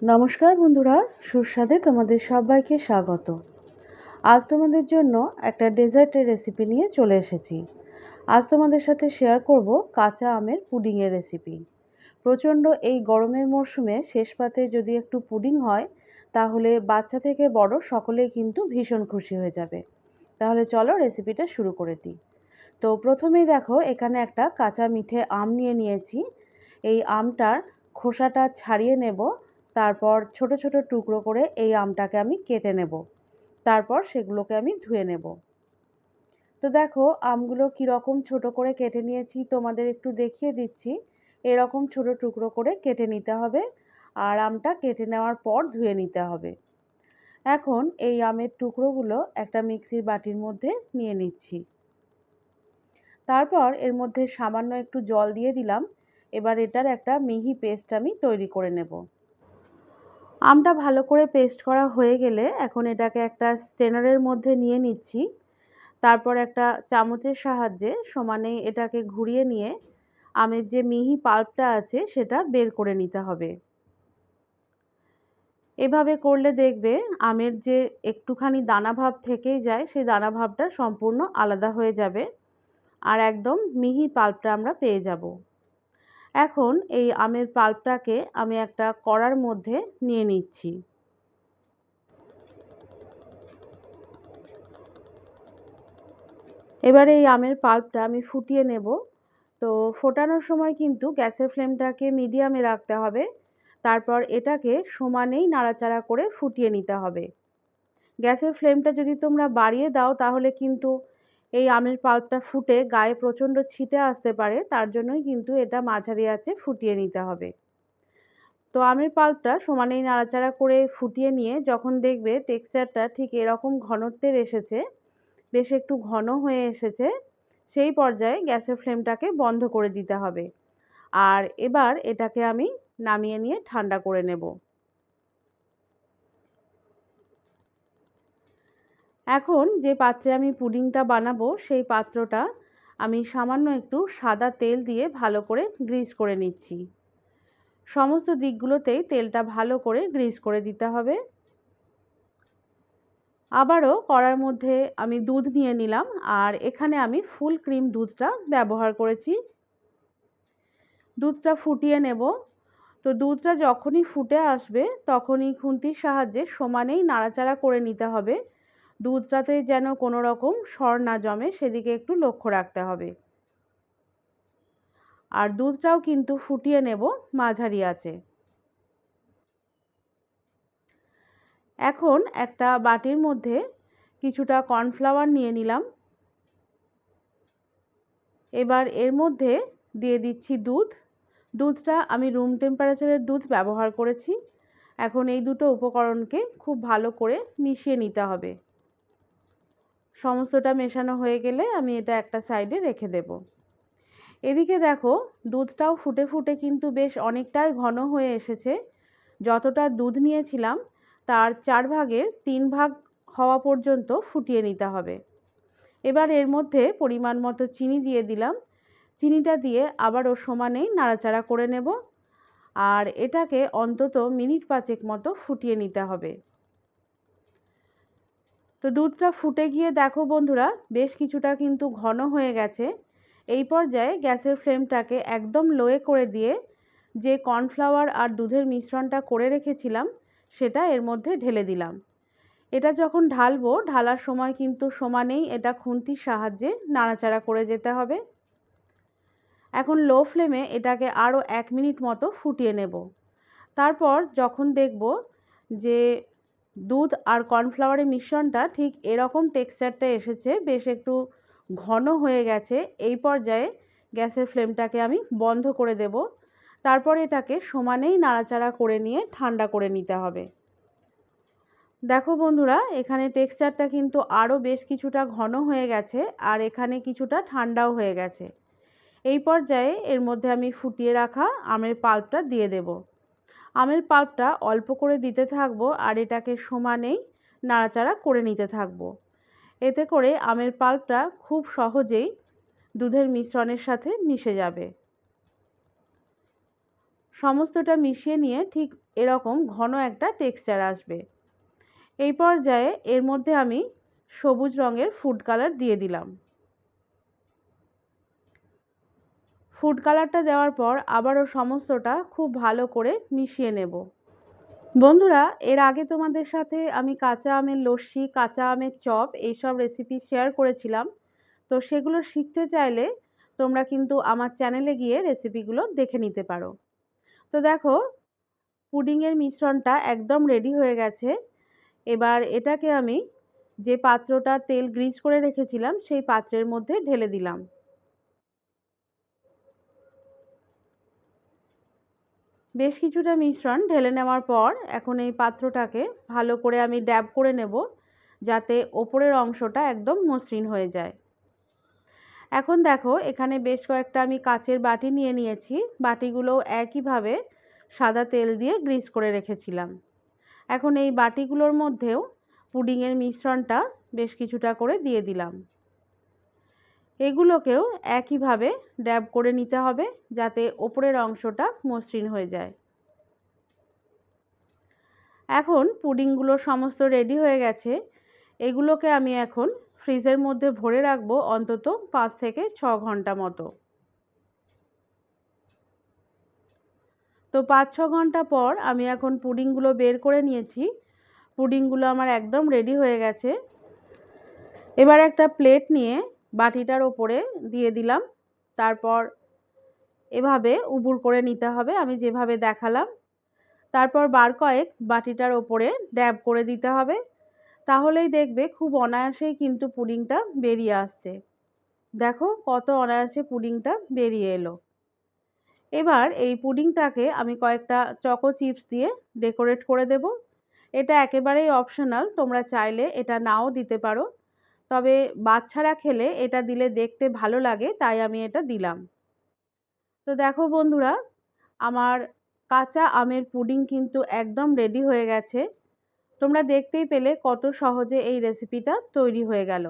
নমস্কার বন্ধুরা, সুস্বাদে তোমাদের সবাইকে স্বাগত। আজ তোমাদের জন্য একটা ডেজার্টের রেসিপি নিয়ে চলে এসেছি। আজ তোমাদের সাথে শেয়ার করব কাঁচা আমের পুডিংয়ের রেসিপি। প্রচণ্ড এই গরমের মরশুমে শেষ পাতে যদি একটু পুডিং হয়, তাহলে বাচ্চা থেকে বড় সকলেই কিন্তু ভীষণ খুশি হয়ে যাবে। তাহলে চলো রেসিপিটা শুরু করে দিই। তো প্রথমেই দেখো, এখানে একটা কাঁচা মিঠে আম নিয়ে নিয়েছি। এই আমটার খোসাটা ছাড়িয়ে নেব। তারপর ছোট ছোট টুকরো করে এই আমটাকে আমি কেটে নেব। তারপর সেগুলোকে আমি ধুয়ে নেব। তো দেখো, আমগুলো কীরকম ছোট করে কেটে নিয়েছি তোমাদের একটু দেখিয়ে দিচ্ছি। এরকম ছোট টুকরো করে কেটে নিতে হবে, আর আমটা কেটে নেওয়ার পর ধুয়ে নিতে হবে। এখন এই আমের টুকরোগুলো একটা মিক্সির বাটির মধ্যে নিয়ে নিচ্ছি। তারপর এর মধ্যে সামান্য একটু জল দিয়ে দিলাম। এবার এটার একটা মিহি পেস্ট আমি তৈরি করে নেব। আমটা ভালো করে পেস্ট করা হয়ে গেলে এখন এটাকে একটা স্ট্রেনারের মধ্যে নিয়ে নিচ্ছি। তারপর একটা চামচের সাহায্যে সমানে এটাকে ঘুরিয়ে নিয়ে আমের যে মিহি পাল্পটা আছে সেটা বের করে নিতে হবে। এভাবে করলে দেখবে আমের যে একটুখানি দানা ভাব থেকেই যায়, সেই দানা ভাবটা সম্পূর্ণ আলাদা হয়ে যাবে, আর একদম মিহি পাল্পটা আমরা পেয়ে যাব। এখন এই আমের পাল্পটাকে আমি একটা কড়ার মধ্যে নিয়ে নিচ্ছি। এবারে এই আমের পাল্পটা আমি ফুটিয়ে নেব। তো ফোটানোর সময় কিন্তু গ্যাসের ফ্লেমটাকে মিডিয়ামে রাখতে হবে। তারপর এটাকে সমানেই নাড়াচাড়া করে ফুটিয়ে নিতে হবে। গ্যাসের ফ্লেমটা যদি তোমরা বাড়িয়ে দাও, তাহলে কিন্তু এই আমের পাল্পটা ফুটে গায়ে প্রচণ্ড ছিটে আসতে পারে। তার জন্যই কিন্তু এটা মাঝারি আঁচে ফুটিয়ে নিতে হবে। তো আমের পাল্পটা সমানেই নাড়াচাড়া করে ফুটিয়ে নিয়ে যখন দেখবে টেক্সচারটা ঠিক এরকম ঘনত্বের এসেছে, বেশ একটু ঘন হয়ে এসেছে, সেই পর্যায়ে গ্যাসের ফ্লেমটাকে বন্ধ করে দিতে হবে। আর এবার এটাকে আমি নামিয়ে নিয়ে ঠান্ডা করে নেব। এখন যে পাত্রে আমি পুডিংটা বানাবো, সেই পাত্রটা আমি সামান্য একটু সাদা তেল দিয়ে ভালো করে গ্রিস করে নিচ্ছি। সমস্ত দিকগুলোতেই তেলটা ভালো করে গ্রিস করে দিতে হবে। আবারও কড়ার মধ্যে আমি দুধ নিয়ে নিলাম, আর এখানে আমি ফুল ক্রিম দুধটা ব্যবহার করেছি। দুধটা ফুটিয়ে নেব। তো দুধটা যখনই ফুটে আসবে, তখনই খুন্তির সাহায্যে সমানেই নাড়াচাড়া করে নিতে হবে। দুধটাতে যেন কোনো রকম সর না জমে, সেদিকে একটু লক্ষ্য রাখতে হবে। আর দুধটাও কিন্তু ফুটিয়ে নেব মাঝারি আঁচে। এখন একটা বাটির মধ্যে কিছুটা কর্নফ্লাওয়ার নিয়ে নিলাম। এবার এর মধ্যে দিয়ে দিচ্ছি দুধ। দুধটা আমি রুম টেম্পারেচারের দুধ ব্যবহার করেছি। এখন এই দুটো উপকরণকে খুব ভালো করে মিশিয়ে নিতে হবে। সমস্তটা মেশানো হয়ে গেলে আমি এটা একটা সাইডে রেখে দেব। এদিকে দেখো, দুধটাও ফুটে ফুটে কিন্তু বেশ অনেকটাই ঘন হয়ে এসেছে। যতটা দুধ নিয়েছিলাম তার 4 ভাগের 3 ভাগ হওয়া পর্যন্ত ফুটিয়ে নিতে হবে। এবার এর মধ্যে পরিমাণ মতো চিনি দিয়ে দিলাম। চিনিটা দিয়ে আবারও সমানেই নাড়াচাড়া করে নেব, আর এটাকে অন্তত মিনিট 5 মতো ফুটিয়ে নিতে হবে। তো দুধটা ফুটে গিয়ে দেখো বন্ধুরা, বেশ কিছুটা কিন্তু ঘন হয়ে গেছে। এই পর্যায়ে গ্যাসের ফ্লেমটাকে একদম লোয়ে করে দিয়ে যে কর্নফ্লাওয়ার আর দুধের মিশ্রণটা করে রেখেছিলাম, সেটা এর মধ্যে ঢেলে দিলাম। এটা যখন ঢালবো, ঢালার সময় কিন্তু সমানেই এটা খুন্তির সাহায্যে নাড়াচাড়া করে যেতে হবে। এখন লো ফ্লেমে এটাকে আরও 1 মিনিট মতো ফুটিয়ে নেব। তারপর যখন দেখব যে দুধ আর কর্নফ্লাওয়ারের মিশ্রণটা ঠিক এরকম টেক্সচারটা এসেছে, বেশ একটু ঘন হয়ে গেছে, এই পর্যায়ে গ্যাসের ফ্লেমটাকে আমি বন্ধ করে দেব। তারপর এটাকে সমানেই নাড়াচাড়া করে নিয়ে ঠান্ডা করে নিতে হবে। দেখো বন্ধুরা, এখানে টেক্সচারটা কিন্তু আরও বেশ কিছুটা ঘন হয়ে গেছে, আর এখানে কিছুটা ঠান্ডাও হয়ে গেছে। এই পর্যায়ে এর মধ্যে আমি ফুটিয়ে রাখা আমের পাল্পটা দিয়ে দেব। আমের পাল্পটা অল্প করে দিতে থাকবো, আর এটাকে সমানেই নাড়াচাড়া করে নিতে থাকবো। এতে করে আমের পাল্পটা খুব সহজেই দুধের মিশ্রণের সাথে মিশে যাবে। সমস্তটা মিশিয়ে নিয়ে ঠিক এরকম ঘন একটা টেক্সচার আসবে। এই পর্যায়ে এর মধ্যে আমি সবুজ রঙের ফুড কালার দিয়ে দিলাম। ফুড কালারটা দেওয়ার পর আবারও সমস্তটা খুব ভালো করে মিশিয়ে নেব। বন্ধুরা, এর আগে তোমাদের সাথে আমি কাঁচা আমের লস্যি, কাঁচা আমের চপ এইসব রেসিপি শেয়ার করেছিলাম। তো সেগুলো শিখতে চাইলে তোমরা কিন্তু আমার চ্যানেলে গিয়ে রেসিপিগুলো দেখে নিতে পারো। তো দেখো, পুডিংয়ের মিশ্রণটা একদম রেডি হয়ে গেছে। এবার এটাকে আমি যে পাত্রটা তেল গ্রিজ করে রেখেছিলাম সেই পাত্রের মধ্যে ঢেলে দিলাম। বেশ কিছুটা মিশ্রণ ঢেলে নেওয়ার পর এখন এই পাত্রটাকে ভালো করে আমি ড্যাব করে নেব, যাতে ওপরের অংশটা একদম মসৃণ হয়ে যায়। এখন দেখো, এখানে বেশ কয়েকটা আমি কাচের বাটি নিয়ে নিয়েছি। বাটিগুলো একইভাবে সাদা তেল দিয়ে গ্রিজ করে রেখেছিলাম। এখন এই বাটিগুলোর মধ্যেও পুডিংয়ের মিশ্রণটা বেশ কিছুটা করে দিয়ে দিলাম। এগুলোকেও একইভাবে ড্যাব করে নিতে হবে, যাতে ওপরের অংশটা মসৃণ হয়ে যায়। এখন পুডিংগুলো সমস্ত রেডি হয়ে গেছে। এগুলোকে আমি এখন ফ্রিজের মধ্যে ভরে রাখবো অন্তত 5 থেকে 6 ঘন্টা মতো। তো 5-6 ঘন্টা পর আমি এখন পুডিংগুলো বের করে নিয়েছি। পুডিংগুলো আমার একদম রেডি হয়ে গেছে। এবার একটা প্লেট নিয়ে বাটিটার ওপরে দিয়ে দিলাম। তারপর এভাবে উবুর করে নিতে হবে, আমি যেভাবে দেখালাম। তারপর বার কয়েক বাটিটার ওপরে ড্যাব করে দিতে হবে। তাহলেই দেখবে খুব অনায়াসেই কিন্তু পুডিংটা বেরিয়ে আসছে। দেখো কত অনায়াসে পুডিংটা বেরিয়ে এলো। এবার এই পুডিংটাকে আমি কয়েকটা চকো চিপস দিয়ে ডেকোরেট করে দেব। এটা একেবারেই অপশনাল, তোমরা চাইলে এটা নাও দিতে পারো। তবে বাচ্চারা খেলে এটা দিলে দেখতে ভালো লাগে, তাই আমি এটা দিলাম। তো দেখো বন্ধুরা, আমার কাঁচা আমের পুডিং কিন্তু একদম রেডি হয়ে গেছে। তোমরা দেখতেই পেলে কত সহজে এই রেসিপিটা তৈরি হয়ে গেল।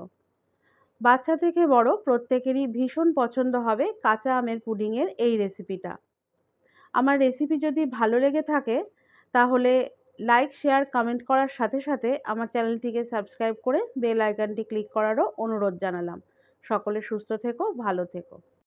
বাচ্চা থেকে বড় প্রত্যেকেরই ভীষণ পছন্দ হবে কাঁচা আমের পুডিংয়ের এই রেসিপিটা। আমার রেসিপি যদি ভালো লেগে থাকে তাহলে লাইক, শেয়ার, কমেন্ট করার সাথে সাথে আমার চ্যানেলটিকে সাবস্ক্রাইব করে বেল আইকনটি ক্লিক করারও অনুরোধ জানালাম। সকলে সুস্থ থেকো, ভালো থেকো।